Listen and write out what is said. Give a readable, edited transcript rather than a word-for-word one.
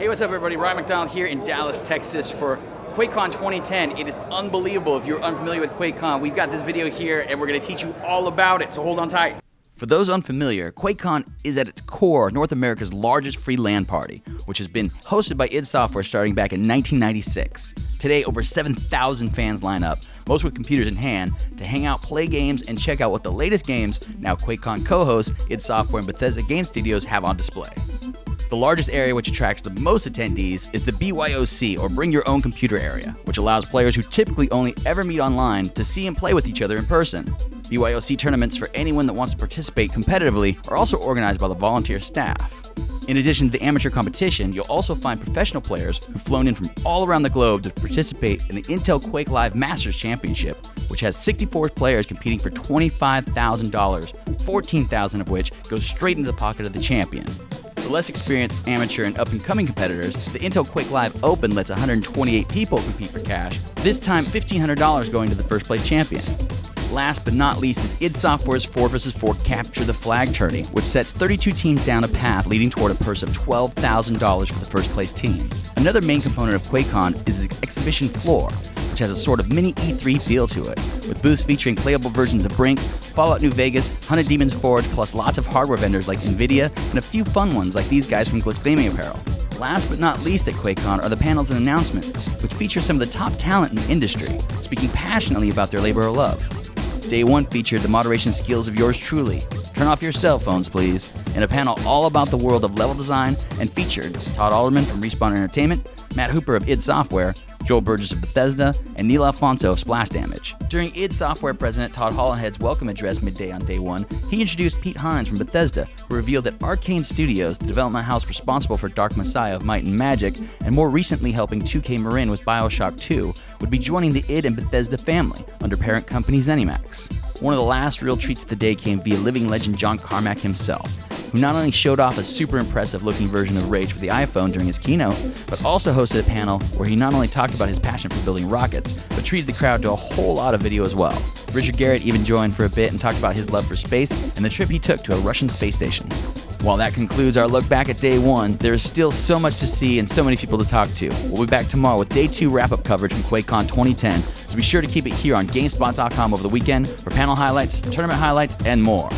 Hey, what's up everybody? Ryan McDonald here in Dallas, Texas for QuakeCon 2010. It is unbelievable. If you're unfamiliar with QuakeCon, we've got this video here and we're going to teach you all about it, so hold on tight. For those unfamiliar, QuakeCon is at its core North America's largest free LAN party, which has been hosted by id Software starting back in 1996. Today, over 7,000 fans line up, most with computers in hand, to hang out, play games, and check out what the latest games, now QuakeCon co-hosts, id Software and Bethesda Game Studios have on display. The largest area which attracts the most attendees is the BYOC, or Bring Your Own Computer area, which allows players who typically only ever meet online to see and play with each other in person. BYOC tournaments for anyone that wants to participate competitively are also organized by the volunteer staff. In addition to the amateur competition, you'll also find professional players who've flown in from all around the globe to participate in the Intel Quake Live Masters Championship, which has 64 players competing for $25,000, $14,000 of which goes straight into the pocket of the champion. For less experienced amateur and up-and-coming competitors, the Intel Quake Live Open lets 128 people compete for cash, this time $1,500 going to the first place champion. Last but not least is id Software's 4 vs 4 Capture the Flag tourney, which sets 32 teams down a path leading toward a purse of $12,000 for the first place team. Another main component of QuakeCon is the exhibition floor, which has a sort of mini E3 feel to it, with booths featuring playable versions of Brink, Fallout New Vegas, Hunted Demon's Forge, plus lots of hardware vendors like Nvidia, and a few fun ones like these guys from Glitch Gaming Apparel. Last but not least at QuakeCon are the panels and announcements, which feature some of the top talent in the industry, speaking passionately about their labor of love. Day 1 featured the moderation skills of yours truly. Turn off your cell phones, please, in a panel all about the world of level design, and featured Todd Alderman from Respawn Entertainment, Matt Hooper of id Software, Joel Burgess of Bethesda, and Neil Alfonso of Splash Damage. During id Software President Todd Hollenhead's welcome address midday on day 1, he introduced Pete Hines from Bethesda, who revealed that Arcane Studios, the development house responsible for Dark Messiah of Might and Magic, and more recently helping 2K Marin with Bioshock 2, would be joining the id and Bethesda family under parent company ZeniMax. One of the last real treats of the day came via living legend John Carmack himself, who not only showed off a super impressive looking version of Rage for the iPhone during his keynote, but also hosted a panel where he not only talked about his passion for building rockets, but treated the crowd to a whole lot of video as well. Richard Garrett even joined for a bit and talked about his love for space and the trip he took to a Russian space station. While that concludes our look back at day 1, there is still so much to see and so many people to talk to. We'll be back tomorrow with day 2 wrap-up coverage from QuakeCon 2010, so be sure to keep it here on GameSpot.com over the weekend for panel highlights, tournament highlights, and more.